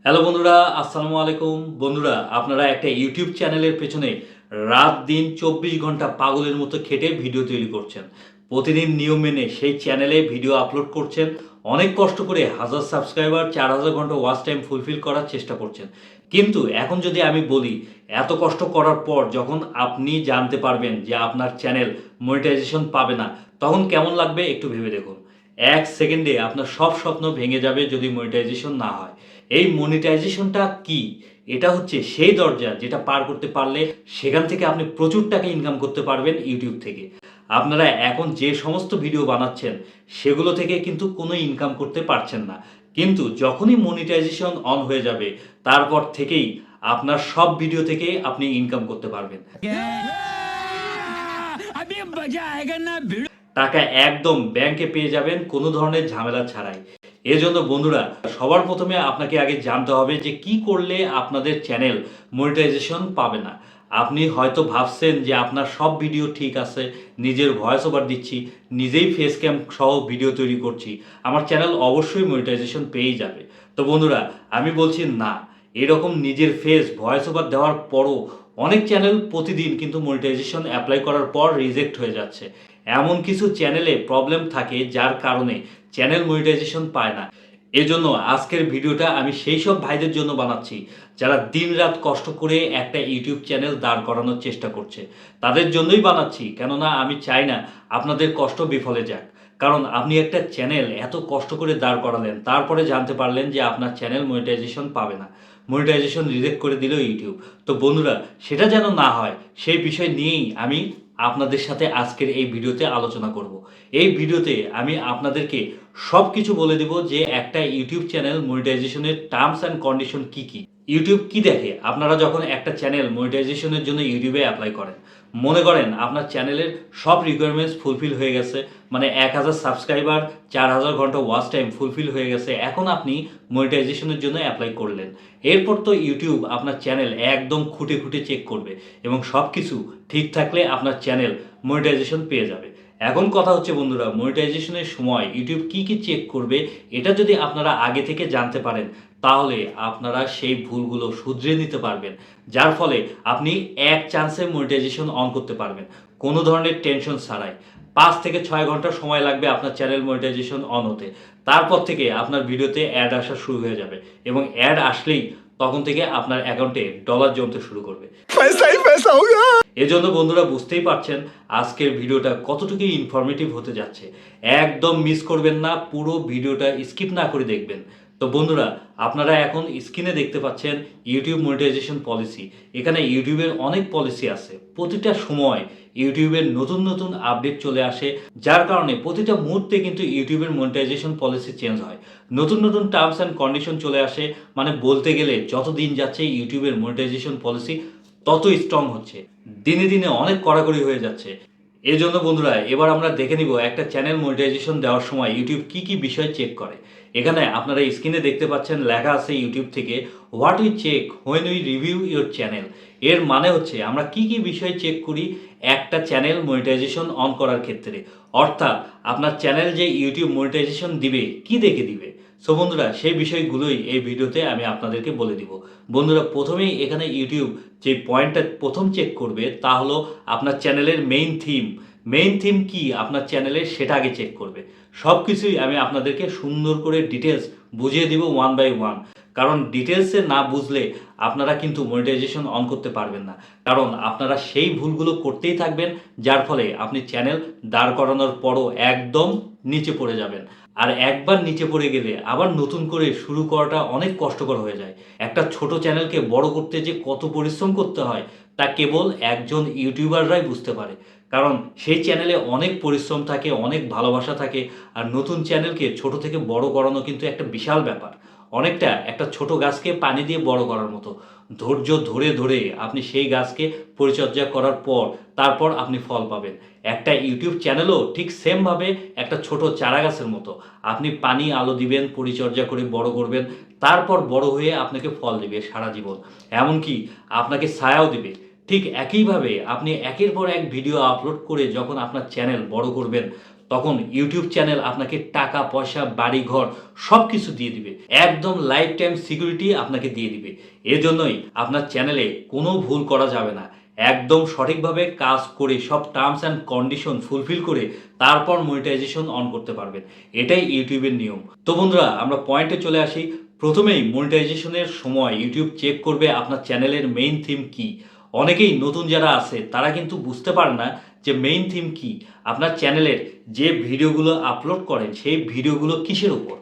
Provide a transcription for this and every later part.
Hello বন্ধুরা, আসসালামু আলাইকুম। বন্ধুরা, আপনারা একটা ইউটিউব চ্যানেলের পেছনে রাত দিন ২৪ ঘন্টা পাগলের মতো খেটে ভিডিও তৈরি করছেন। প্রতিদিন নিয়ম মেনে সেই চ্যানেলে ভিডিও আপলোড করছেন। অনেক কষ্ট করে হাজার সাবস্ক্রাইবার, ৪,০০০ ঘন্টা ওয়াচ টাইম ফুলফিল করার চেষ্টা করছেন। কিন্তু এখন যদি আমি বলি, এত কষ্ট করার পর যখন আপনি জানতে পারবেন যে আপনার চ্যানেল মনিটাইজেশন পাবে না, তখন কেমন লাগবে একটু ভেবে দেখুন। ১ সেকেন্ডে আপনার সব স্বপ্ন ভেঙে যাবে যদি মনিটাইজেশন না হয়। এই মনিটাইজেশনটা কি? এটা হচ্ছে সেই দরজা যেটা পার করতে পারলে সেখান থেকে আপনি প্রচুর টাকা ইনকাম করতে পারবেন ইউটিউব থেকে। আপনারা এখন যে সমস্ত ভিডিও বানাচ্ছেন সেগুলো থেকে কিন্তু কোনো ইনকাম করতে পারছেন না। কিন্তু যখনই মনিটাইজেশন অন হয়ে যাবে তারপর থেকেই আপনার সব ভিডিও থেকে আপনি ইনকাম করতে পারবেন। টাকা একদম ব্যাংকে পেয়ে যাবেন কোনো ধরনের ঝামেলা ছাড়াই। এজন্য বন্ধুরা, সবার প্রথমে আপনাকে আগে জানতে হবে যে কি করলে আপনাদের চ্যানেল মনিটাইজেশন পাবে না। আপনি হয়তো ভাবছেন যে আপনার সব ভিডিও ঠিক আছে, নিজের ভয়েস ওভার দিচ্ছি, নিজেই ফেস ক্যাম সহ ভিডিও তৈরি করছি, আমার চ্যানেল অবশ্যই মনিটাইজেশন পেয়েই যাবে। তো বন্ধুরা, আমি বলছি না, এরকম নিজের ফেস ভয়েস ওভার দেওয়ার পরও অনেক চ্যানেল প্রতিদিন কিন্তু মনিটাইজেশন অ্যাপ্লাই করার পর রিজেক্ট হয়ে যাচ্ছে। এমন কিছু চ্যানেলে প্রবলেম থাকে যার কারণে চ্যানেল মনিটাইজেশন পায় না। এজন্য আজকের ভিডিওটা আমি সেই সব ভাইদের জন্য বানাচ্ছি যারা দিনরাত কষ্ট করে একটা ইউটিউব চ্যানেল দাঁড় করানোর চেষ্টা করছে। তাদের জন্যই বানাচ্ছি, কেননা আমি চাই না আপনাদের কষ্ট বিফলে যাক। কারণ আপনি একটা চ্যানেল এত কষ্ট করে দাঁড় করালেন, তারপরে জানতে পারলেন যে আপনার চ্যানেল মনিটাইজেশন পাবে না, মনিটাইজেশন রিজেক্ট করে দিল ইউটিউব। তো বন্ধুরা, সেটা যেন না হয় সেই বিষয় নিয়েই আমি আপনাদের সাথে আজকের এই ভিডিওতে আলোচনা করব। এই ভিডিওতে আমি আপনাদেরকে সব কিছু বলে দেব যে একটা ইউটিউব চ্যানেল মনিটাইজেশনের টার্মস অ্যান্ড কন্ডিশন কি কি। ইউটিউব কি দেখে আপনারা যখন একটা চ্যানেল মনিটাইজেশনের জন্য ইউটিউবে অ্যাপ্লাই করেন? মনে করেন আপনার চ্যানেলের সব রিকোয়ারমেন্টস ফুলফিল হয়ে গেছে, মানে ১,০০০ সাবস্ক্রাইবার, ৪,০০০ ঘন্টা ওয়াচ টাইম ফুলফিল হয়ে গেছে, এখন আপনি মনিটাইজেশনের জন্য অ্যাপ্লাই করলেন। এরপর তো ইউটিউব আপনার চ্যানেল একদম খুঁটে খুঁটে চেক করবে এবং সব কিছু ঠিক থাকলে আপনার চ্যানেল মনিটাইজেশন পেয়ে যাবে। এখন কথা হচ্ছে বন্ধুরা, মনিটাইজেশনের সময় ইউটিউব কি কি চেক করবে এটা যদি আপনারা আগে থেকে জানতে পারেন, তাহলে আপনারা সেই ভুলগুলো শুধরে নিতে পারবেন, যার ফলে আপনি এক চান্সে মনিটাইজেশন অন করতে পারবেন কোনো ধরনের টেনশন ছাড়াই। ৫ থেকে ৬ ঘন্টা সময় লাগবে আপনার চ্যানেল মনিটাইজেশন অন হতে। তারপর থেকে আপনার ভিডিওতে অ্যাড আসা শুরু হয়ে যাবে এবং অ্যাড আসলেই তখন থেকে আপনার অ্যাকাউন্টে ডলার জমতে শুরু করবে। পয়সা হি পয়সা হোগা। এজন্য বন্ধুরা, বুঝতেই পারছেন আজকের ভিডিওটা কতটুকু ইনফরমেটিভ হতে যাচ্ছে। একদম মিস করবেন না, পুরো ভিডিওটা স্কিপ না করে দেখবেন। তো বন্ধুরা, আপনারা এখন স্ক্রিনে দেখতে পাচ্ছেন ইউটিউব মনিটাইজেশন পলিসি। এখানে ইউটিউবের অনেক পলিসি আছে। প্রতিটা সময় ইউটিউবের নতুন নতুন আপডেট চলে আসে, যার কারণে প্রতিটা মুহূর্তে কিন্তু ইউটিউবের মনিটাইজেশন পলিসি চেঞ্জ হয়। নতুন নতুন টার্মস অ্যান্ড কন্ডিশন চলে আসে, মানে বলতে গেলে যত দিন যাচ্ছে ইউটিউবের মনিটাইজেশন পলিসি তত স্ট্রং হচ্ছে, দিনে দিনে অনেক কড়াকড়ি হয়ে যাচ্ছে। এই জন্য বন্ধুরা, এবার আমরা দেখে নিব একটা চ্যানেল মনিটাইজেশন দেওয়ার সময় ইউটিউব কি কি বিষয় চেক করে। এখানে আপনারা স্ক্রিনে দেখতে পাচ্ছেন লেখা আছে ইউটিউব থেকে, what we check when we review your channel. এর মানে হচ্ছে আমরা কি কি বিষয় চেক করি একটা চ্যানেল মনিটাইজেশন অন করার ক্ষেত্রে। অর্থাৎ আপনার চ্যানেল যে ইউটিউব মনিটাইজেশন দিবে কি দেখে দিবে। সো বন্ধুরা, সেই বিষয়গুলোই এই ভিডিওতে আমি আপনাদেরকে বলে দিব। বন্ধুরা, প্রথমেই এখানে ইউটিউব যে পয়েন্টটা প্রথম চেক করবে তা হলো আপনার চ্যানেলের মেইন থিম। মেইন থিম কি আপনার চ্যানেলের সেটা আগে চেক করবে। সব কিছুই আমি আপনাদেরকে সুন্দর করে ডিটেলস বুঝিয়ে দিব ওয়ান বাই ওয়ান। কারণ ডিটেলসে না বুঝলে আপনারা কিন্তু মনিটাইজেশন অন করতে পারবেন না। কারণ আপনারা সেই ভুলগুলো করতেই থাকবেন, যার ফলে আপনি চ্যানেল দাঁড় করানোর পরও একদম নিচে পড়ে যাবেন। আর একবার নিচে পড়ে গেলে আবার নতুন করে শুরু করাটা অনেক কষ্টকর হয়ে যায়। একটা ছোট চ্যানেলকে বড় করতে যে কত পরিশ্রম করতে হয় তা কেবল একজন ইউটিউবাররাই বুঝতে পারে। কারণ সেই চ্যানেলে অনেক পরিশ্রম থাকে, অনেক ভালোবাসা থাকে। আর নতুন চ্যানেলকে ছোট থেকে বড় করানো কিন্তু একটা বিশাল ব্যাপার। অনেকটা একটা ছোট গাছকে পানি দিয়ে বড় করার মতো। ধৈর্য ধরে ধরে আপনি সেই গাছকে পরিচর্যা করার পর তারপর আপনি ফল পাবেন। একটা ইউটিউব চ্যানেলও ঠিক সেমভাবে একটা ছোট চারা গাছের মতো। আপনি পানি আলো দিবেন, পরিচর্যা করে বড় করবেন, তারপর বড় হয়ে আপনাকে ফল দিবে সারা জীবন। এমনকি আপনাকে ছায়াও দিবে। ঠিক একইভাবে আপনি একের পর এক ভিডিও আপলোড করে যখন আপনার চ্যানেল বড় করবেন, তখন ইউটিউব চ্যানেল আপনাকে টাকা পয়সা বাড়ি ঘর সব কিছু দিয়ে দিবে, একদম লাইফ টাইম সিকিউরিটি আপনাকে দিয়ে দিবে। এজন্যই আপনার চ্যানেলে কোনো ভুল করা যাবে না, একদম সঠিকভাবে কাজ করে সব টার্মস অ্যান্ড কন্ডিশন ফুলফিল করে তারপর মনিটাইজেশন অন করতে পারবেন। এটাই ইউটিউবের নিয়ম। তো বন্ধুরা, আমরা পয়েন্টে চলে আসি। প্রথমেই মনিটাইজেশনের সময় ইউটিউব চেক করবে আপনার চ্যানেলের মেইন থিম কি। অনেকেই নতুন যারা আছে তারা কিন্তু বুঝতে পারে না যে মেইন থিম কি। আপনার চ্যানেলের যে ভিডিওগুলো আপলোড করেন সেই ভিডিওগুলো কিসের উপর,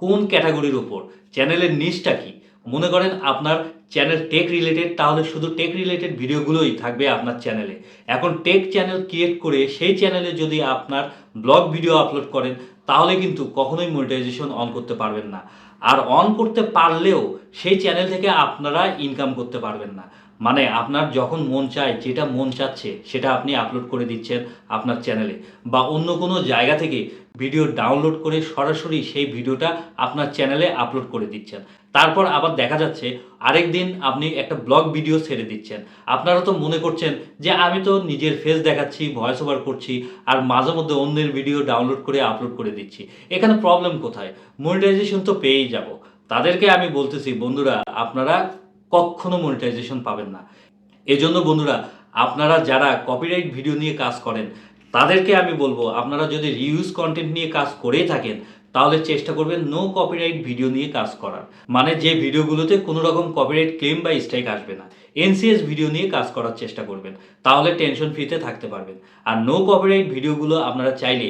কোন ক্যাটাগরির উপর, চ্যানেলের নিচটা কি। মনে করেন আপনার চ্যানেল টেক রিলেটেড, তাহলে শুধু টেক রিলেটেড ভিডিওগুলোই থাকবে আপনার চ্যানেলে। এখন টেক চ্যানেল ক্রিয়েট করে সেই চ্যানেলে যদি আপনার ব্লগ ভিডিও আপলোড করেন তাহলে কিন্তু কখনোই মনিটাইজেশন অন করতে পারবেন না। আর অন করতে পারলেও সেই চ্যানেল থেকে আপনারা ইনকাম করতে পারবেন না। মানে আপনার যখন মন চায়, যেটা মন চাচ্ছে সেটা আপনি আপলোড করে দিচ্ছেন আপনার চ্যানেলে, বা অন্য কোনো জায়গা থেকে ভিডিও ডাউনলোড করে সরাসরি সেই ভিডিওটা আপনার চ্যানেলে আপলোড করে দিচ্ছেন। তারপর আবার দেখা যাচ্ছে আরেক দিন আপনি একটা ব্লগ ভিডিও ছেড়ে দিচ্ছেন। আপনারা তো মনে করছেন যে আমি তো নিজের ফেস দেখাচ্ছি, ভয়েস ওভার করছি, আর মাঝে মধ্যে অন্যের ভিডিও ডাউনলোড করে আপলোড করে দিচ্ছি, এখানে প্রবলেম কোথায়? মনিটাইজেশন তো পেয়েই যাব। তাদেরকে আমি বলতেছি, বন্ধুরা আপনারা কখনো মনিটাইজেশন পাবেন না। এজন্য বন্ধুরা, আপনারা যারা কপিরাইট ভিডিও নিয়ে কাজ করেন তাদেরকে আমি বলবো, আপনারা যদি রিউজ কন্টেন্ট নিয়ে কাজ করেই থাকেন তাহলে চেষ্টা করবেন নো কপিরাইট ভিডিও নিয়ে কাজ করার। মানে যে ভিডিওগুলোতে কোনো রকম কপিরাইট ক্লেম বা স্ট্রাইক আসবে না, এনসিএস ভিডিও নিয়ে কাজ করার চেষ্টা করবেন, তাহলে টেনশন ফ্রিতে থাকতে পারবেন। আর নো কপিরাইট ভিডিওগুলো আপনারা চাইলে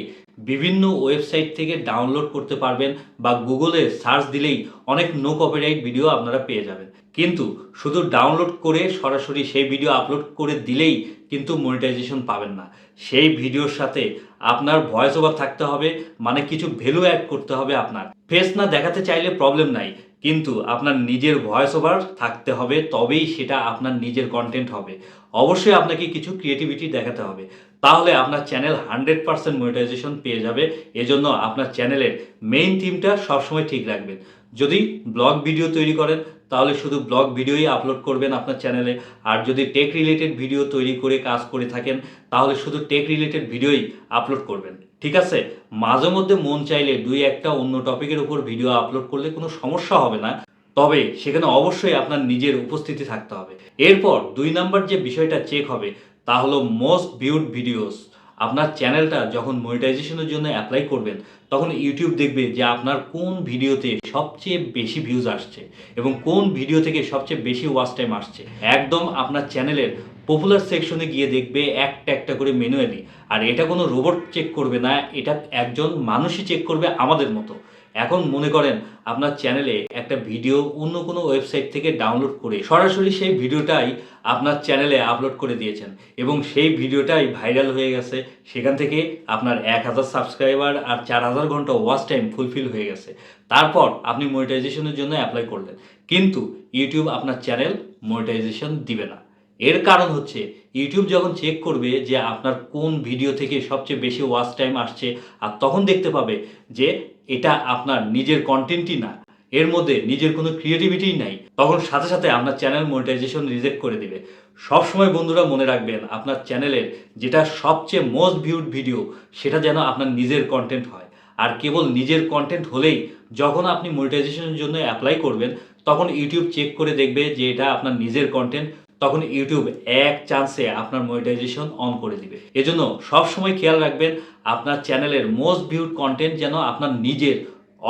বিভিন্ন ওয়েবসাইট থেকে ডাউনলোড করতে পারবেন, বা গুগলে সার্চ দিলেই অনেক নো কপিরাইট ভিডিও আপনারা পেয়ে যাবেন। কিন্তু শুধু ডাউনলোড করে সরাসরি সেই ভিডিও আপলোড করে দিলেই কিন্তু মনিটাইজেশন পাবেন না। সেই ভিডিওর সাথে আপনার ভয়েস ওভার থাকতে হবে, মানে কিছু ভ্যালু অ্যাড করতে হবে। আপনার ফেস না দেখাতে চাইলে প্রবলেম নাই, কিন্তু আপনার নিজের ভয়েস ওভার থাকতে হবে, তবেই সেটা আপনার নিজের কন্টেন্ট হবে। অবশ্যই আপনাকে কিছু ক্রিয়েটিভিটি দেখাতে হবে, তাহলে আপনার চ্যানেল 100% মনিটাইজেশন পেয়ে যাবে। এজন্য আপনার চ্যানেলের মেইন থিমটা সবসময় ঠিক রাখবেন। যদি ব্লগ ভিডিও তৈরি করেন তাহলে শুধু ব্লগ ভিডিওই আপলোড করবেন আপনার চ্যানেলে। আর যদি টেক রিলেটেড ভিডিও তৈরি করে কাজ করে থাকেন তাহলে শুধু টেক রিলেটেড ভিডিওই আপলোড করবেন, ঠিক আছে? মাঝে মধ্যে মন চাইলে দুই একটা অন্য টপিকের উপর ভিডিও আপলোড করলে কোনো সমস্যা হবে না, তবে সেখানে অবশ্যই আপনার নিজের উপস্থিতি থাকতে হবে। এরপর 2 নাম্বার যে বিষয়টা চেক হবে তা হলো মোস্ট ভিউড ভিডিওস। আপনার চ্যানেলটা যখন মনিটাইজেশনের জন্য অ্যাপ্লাই করবেন তখন ইউটিউব দেখবে যে আপনার কোন ভিডিওতে সবচেয়ে বেশি ভিউজ আসছে এবং কোন ভিডিও থেকে সবচেয়ে বেশি ওয়াচ টাইম আসছে। একদম আপনার চ্যানেলের পপুলার সেকশনে গিয়ে দেখবে একটা একটা করে ম্যানুয়ালি। আর এটা কোনো রোবট চেক করবে না, এটা একজন মানুষই চেক করবে আমাদের মতো। এখন মনে করেন আপনার চ্যানেলে একটা ভিডিও অন্য কোনো ওয়েবসাইট থেকে ডাউনলোড করে সরাসরি সেই ভিডিওটাই আপনার চ্যানেলে আপলোড করে দিয়েছেন এবং সেই ভিডিওটাই ভাইরাল হয়ে গেছে। সেখান থেকে আপনার 1000 সাবস্ক্রাইবার আর 4000 ঘন্টা ওয়াচ টাইম ফুলফিল হয়ে গেছে। তারপর আপনি মনিটাইজেশনের জন্য অ্যাপ্লাই করলেন, কিন্তু ইউটিউব আপনার চ্যানেল মনিটাইজেশন দিবে না। এর কারণ হচ্ছে ইউটিউব যখন চেক করবে যে আপনার কোন ভিডিও থেকে সবচেয়ে বেশি ওয়াচ টাইম আসছে, আর তখন দেখতে পাবে যে এটা আপনার নিজের কন্টেন্টই না, এর মধ্যে নিজের কোনো ক্রিয়েটিভিটিই নাই, তখন সাথে সাথে আপনার চ্যানেল মনিটাইজেশন রিজেক্ট করে দিবে। সবসময় বন্ধুরা মনে রাখবেন, আপনার চ্যানেলের যেটা সবচেয়ে মোস্ট ভিউড ভিডিও সেটা যেন আপনার নিজের কন্টেন্ট হয়। আর কেবল নিজের কন্টেন্ট হলেই যখন আপনি মনিটাইজেশনের জন্য অ্যাপ্লাই করবেন তখন ইউটিউব চেক করে দেখবে যে এটা আপনার নিজের কন্টেন্ট, তখন ইউটিউব এক চান্সে আপনার মনিটাইজেশন অন করে দিবে। এজন্য সবসময় খেয়াল রাখবেন আপনার চ্যানেলের মোস্ট ভিউড কন্টেন্ট যেন আপনার নিজের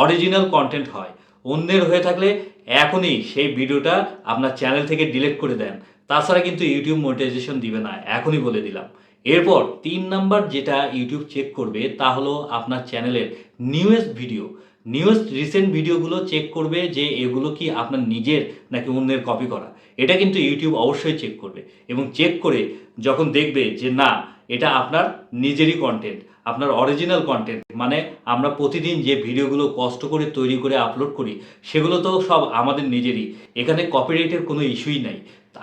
অরিজিনাল কন্টেন্ট হয়। অন্যের হয়ে থাকলে এখনই সেই ভিডিওটা আপনার চ্যানেল থেকে ডিলিট করে দেন, তাছাড়া কিন্তু ইউটিউব মনিটাইজেশন দিবে না, এখনই বলে দিলাম। এরপর 3 নাম্বার যেটা ইউটিউব চেক করবে তা হলো আপনার চ্যানেলের নিউয়েস্ট ভিডিও। নিউয়েস্ট রিসেন্ট ভিডিওগুলো চেক করবে যে এগুলো কি আপনার নিজের নাকি অন্যের কপি করা। এটা কিন্তু ইউটিউব অবশ্যই চেক করবে, এবং চেক করে যখন দেখবে যে না এটা আপনার নিজেরই কন্টেন্ট, আপনার অরিজিনাল কন্টেন্ট, মানে আমরা প্রতিদিন যে ভিডিওগুলো কষ্ট করে তৈরি করে আপলোড করি সেগুলো তো সব আমাদের নিজেরই, এখানে কপিরাইটের কোনো ইস্যুই নাই।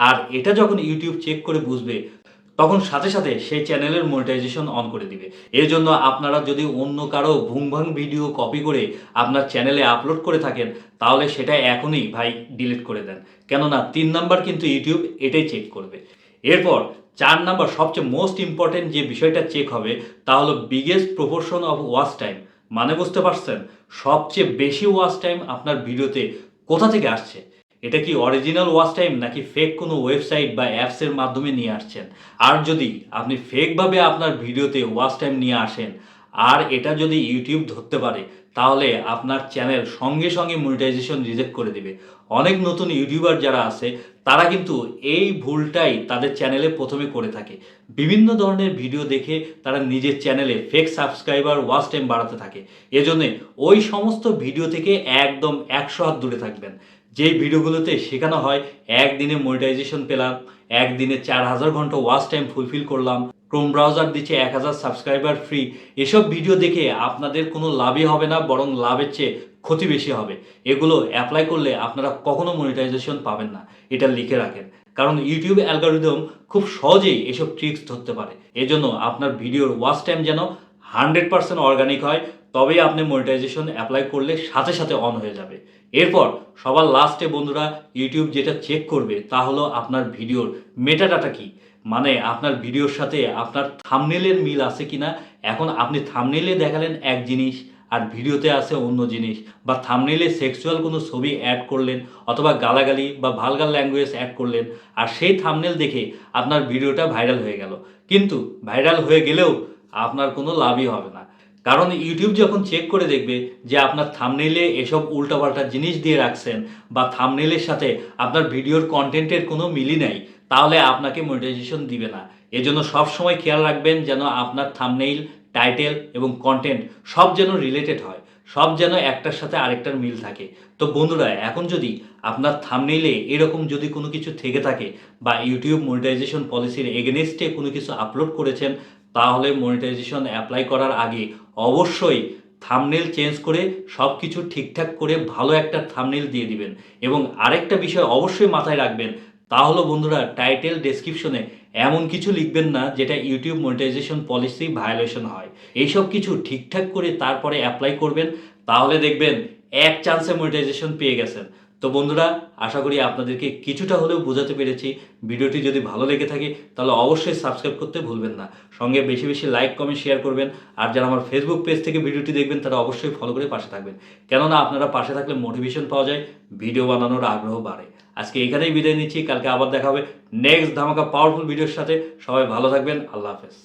আর এটা যখন ইউটিউব চেক করে বুঝবে তখন সাথে সাথে সেই চ্যানেলের মনিটাইজেশন অন করে দিবে। এর জন্য আপনারা যদি অন্য কারো ভুংভাং ভিডিও কপি করে আপনার চ্যানেলে আপলোড করে থাকেন তাহলে সেটা এখনই ভাই ডিলিট করে দেন, কেননা 3 নাম্বার কিন্তু ইউটিউব এটাই চেক করবে। এরপর 4 নাম্বার সবচেয়ে মোস্ট ইম্পর্টেন্ট যে বিষয়টা চেক হবে তা হলো biggest proportion of watch time. মানে বুঝতে পারছেন, সবচেয়ে বেশি ওয়াচ টাইম আপনার ভিডিওতে কোথা থেকে আসছে। এটা কি অরিজিনাল ওয়াচ টাইম নাকি ফেক কোনো ওয়েবসাইট বা অ্যাপসের মাধ্যমে নিয়ে আসছেন। আর যদি আপনি ফেকভাবে আপনার ভিডিওতে ওয়াচ টাইম নিয়ে আসেন আর এটা যদি ইউটিউব ধরতে পারে, তাহলে আপনার চ্যানেল সঙ্গে সঙ্গে মনিটাইজেশন রিজেক্ট করে দিবে। অনেক নতুন ইউটিউবার যারা আছে তারা কিন্তু এই ভুলটাই তাদের চ্যানেলে প্রথমে করে থাকে। বিভিন্ন ধরনের ভিডিও দেখে তারা নিজের চ্যানেলে ফেক সাবস্ক্রাইবার ওয়াচ টাইম বাড়াতে থাকে। এজন্যে ওই সমস্ত ভিডিও থেকে একদম 100 হাত দূরে থাকবেন। যেই ভিডিওগুলোতে শেখানো হয় একদিনে মনিটাইজেশন পেলাম, একদিনে 4000 ঘন্টা ওয়াচ টাইম ফুলফিল করলাম, ক্রোম ব্রাউজার দিচ্ছে 1000 সাবস্ক্রাইবার ফ্রি, এসব ভিডিও দেখে আপনাদের কোনো লাভই হবে না, বরং লাভের চেয়ে ক্ষতি বেশি হবে। এগুলো অ্যাপ্লাই করলে আপনারা কখনো মনিটাইজেশন পাবেন না, এটা লিখে রাখেন। কারণ ইউটিউব অ্যালগরিদম খুব সহজেই এসব ট্রিক্স ধরতে পারে। এজন্য আপনার ভিডিওর ওয়াচ টাইম যেন 100% অর্গানিক হয়, তবেই আপনি মনিটাইজেশন অ্যাপ্লাই করলে সাথে সাথে অন হয়ে যাবে। এরপর সবার লাস্টে বন্ধুরা ইউটিউব যেটা চেক করবে তা হলো আপনার ভিডিওর মেটাডাটা কি। মানে আপনার ভিডিওর সাথে আপনার থাম্বনেইলের মিল আছে কিনা। এখন আপনি থাম্বনেইলে দেখালেন এক জিনিস আর ভিডিওতে আছে অন্য জিনিস, বা থাম্বনেইলে সেক্সুয়াল কোনো ছবি অ্যাড করলেন অথবা গালাগালি বা ভালগার ল্যাঙ্গুয়েজ অ্যাড করলেন, আর সেই থাম্বনেইল দেখে আপনার ভিডিওটা ভাইরাল হয়ে গেল। কিন্তু ভাইরাল হয়ে গেলেও আপনার কোনো লাভই হবে না। কারণ ইউটিউব যখন চেক করে দেখবে যে আপনার থাম্বনেইলে এসব উল্টাপাল্টা জিনিস দিয়ে রাখছেন বা থাম্বনেইলের সাথে আপনার ভিডিওর কন্টেন্টের কোনো মিলই নাই, তাহলে আপনাকে মনিটাইজেশন দিবে না। এজন্য সবসময় খেয়াল রাখবেন যেন আপনার থাম্বনেইল, টাইটেল এবং কন্টেন্ট সব যেন রিলেটেড হয়, সব যেন একটার সাথে আরেকটার মিল থাকে। তো বন্ধুরা, এখন যদি আপনার থাম্বনেইলে এরকম যদি কোনো কিছু থেকে থাকে বা ইউটিউব মনিটাইজেশন পলিসির এগেনস্টে কোনো কিছু আপলোড করেছেন, তাহলে মনিটাইজেশন অ্যাপ্লাই করার আগে অবশ্যই থাম্বনেইল চেঞ্জ করে সব কিছু ঠিকঠাক করে ভালো একটা থাম্বনেইল দিয়ে দিবেন। এবং আরেকটা বিষয় অবশ্যই মাথায় রাখবেন, তা হলো বন্ধুরা টাইটেল ডেসক্রিপশনে এমন কিছু লিখবেন না যেটা ইউটিউব মনিটাইজেশন পলিসি ভায়োলেশন হয়। এইসব কিছু ঠিকঠাক করে তারপরে অ্যাপ্লাই করবেন, তাহলে দেখবেন এক চান্সে মনিটাইজেশন পেয়ে গেছেন। তো বন্ধুরা, আশা করি আপনাদেরকে কিছুটা হলেও বোঝাতে পেরেছি। ভিডিওটি যদি ভালো লেগে থাকে তাহলে অবশ্যই সাবস্ক্রাইব করতে ভুলবেন না। সঙ্গে বেশি বেশি লাইক, কমেন্ট, শেয়ার করবেন। আর যারা আমার ফেসবুক পেজ থেকে ভিডিওটি দেখবেন তারা অবশ্যই ফলো করে পাশে থাকবেন। কেননা আপনারা পাশে থাকলে মোটিভেশন পাওয়া যায়, ভিডিও বানানোর আগ্রহ বাড়ে। আজকে এখানেই বিদায় নিচ্ছি, কালকে আবার দেখা হবে নেক্সট ধামাকা পাওয়ারফুল ভিডিওর সাথে। সবাই ভালো থাকবেন, আল্লাহ হাফেজ।